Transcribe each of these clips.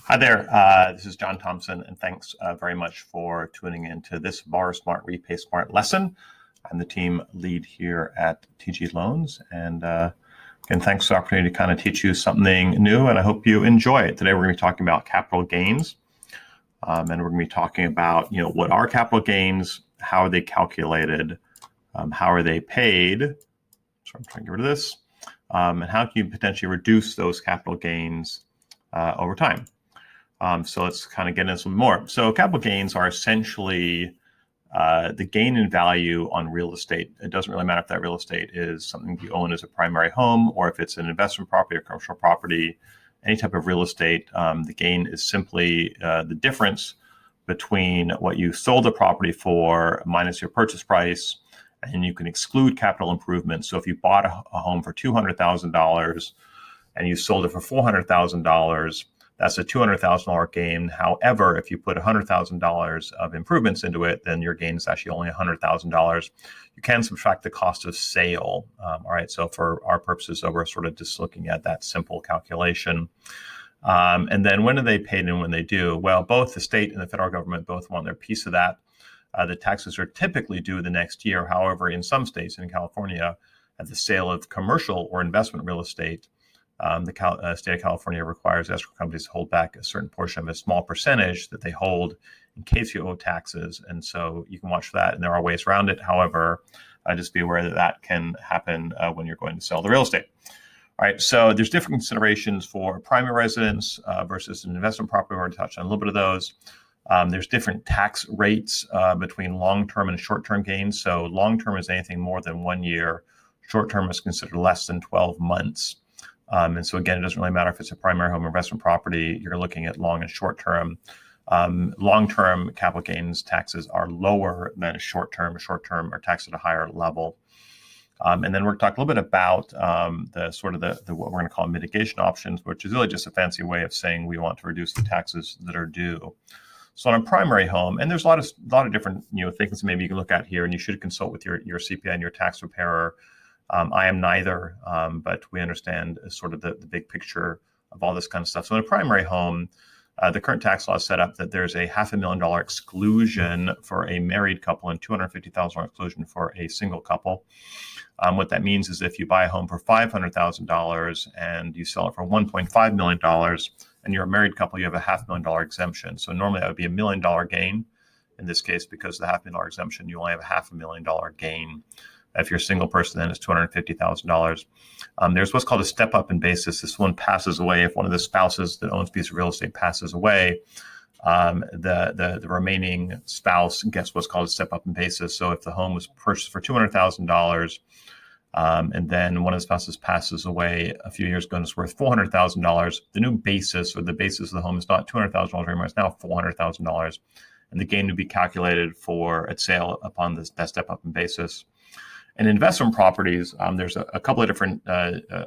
Hi there, this is John Thompson, and thanks very much for tuning in to this Borrow Smart, Repay Smart lesson. I'm the team lead here at TG Loans, and again, thanks for the opportunity to kind of teach you something new, and I hope you enjoy it. Today we're going to be talking about capital gains, and we're going to be talking about, what are capital gains, how are they calculated, how are they paid, so I'm trying to get rid of this, and how can you potentially reduce those capital gains over time. So let's kind of get into some more. So capital gains are essentially the gain in value on real estate. It doesn't really matter if that real estate is something you own as a primary home or if it's an investment property or commercial property, any type of real estate. The gain is simply the difference between what you sold the property for minus your purchase price, and you can exclude capital improvements. So if you bought a home for $200,000 and you sold it for $400,000, that's a $200,000 gain. However, if you put $100,000 of improvements into it, then your gain is actually only $100,000. You can subtract the cost of sale. All right. So for our purposes, so we're sort of just looking at that simple calculation. And then when are they paid and when they do? Well, both the state and the federal government both want their piece of that. The taxes are typically due the next year. However, in some states, in California, at the sale of commercial or investment real estate, the state of California requires escrow companies to hold back a certain portion of a small percentage that they hold in case you owe taxes. And so you can watch for that, and there are ways around it. However, just be aware that that can happen when you're going to sell the real estate. All right, so there's different considerations for primary residence versus an investment property. We're going to touch on a little bit of those. There's different tax rates between long-term and short-term gains. So long-term is anything more than 1 year. Short-term is considered less than 12 months. And so again, it doesn't really matter if it's a primary home or investment property. You're looking at long and short term. Long-term capital gains taxes are lower than short-term. Short-term are taxed at a higher level. And then we're going to talk a little bit about the what we're going to call mitigation options, which is really just a fancy way of saying we want to reduce the taxes that are due. So on a primary home, and there's a lot of different things maybe you can look at here, and you should consult with your CPA and your tax preparer. I am neither, but we understand sort of the big picture of all this kind of stuff. So in a primary home, the current tax law is set up that there's a $500,000 exclusion for a married couple and $250,000 exclusion for a single couple. What that means is if you buy a home for $500,000 and you sell it for $1.5 million and you're a married couple, you have a $500,000 exemption. So normally that would be $1 million gain. In this case, because of the $500,000 exemption, you only have a $500,000 gain. If you're a single person, then it's $250,000. There's what's called a step up in basis. This one passes away. If one of the spouses that owns a piece of real estate passes away, the remaining spouse gets what's called a step up in basis. So if the home was purchased for $200,000, and then one of the spouses passes away a few years ago and it's worth $400,000, the new basis or the basis of the home is not $200,000 anymore. It's now $400,000. And the gain would be calculated for at sale upon that step up in basis. And investment properties, there's a couple of different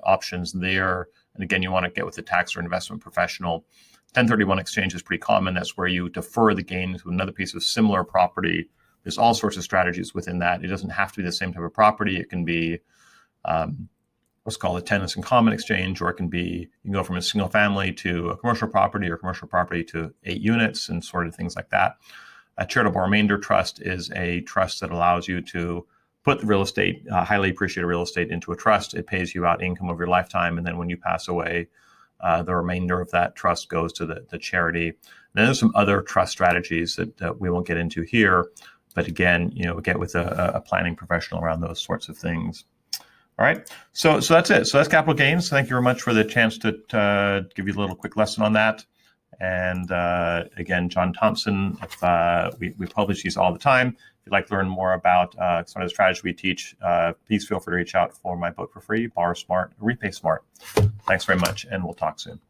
options there. And again, you want to get with the tax or investment professional. 1031 exchange is pretty common. That's where you defer the gain to another piece of similar property. There's all sorts of strategies within that. It doesn't have to be the same type of property. It can be what's called a tenants in common exchange, or it can be, you can go from a single family to a commercial property or commercial property to 8 units and sort of things like that. A charitable remainder trust is a trust that allows you to put the real estate, highly appreciated real estate, into a trust. It pays you out income over your lifetime. And then when you pass away, the remainder of that trust goes to the charity. And then there's some other trust strategies that we won't get into here. But again, get with a planning professional around those sorts of things. All right. So that's it. So that's capital gains. Thank you very much for the chance to give you a little quick lesson on that. And again, John Thompson, we publish these all the time. If you'd like to learn more about some of the strategies we teach, please feel free to reach out for my book for free, Borrow Smart, Repay Smart. Thanks very much, and we'll talk soon.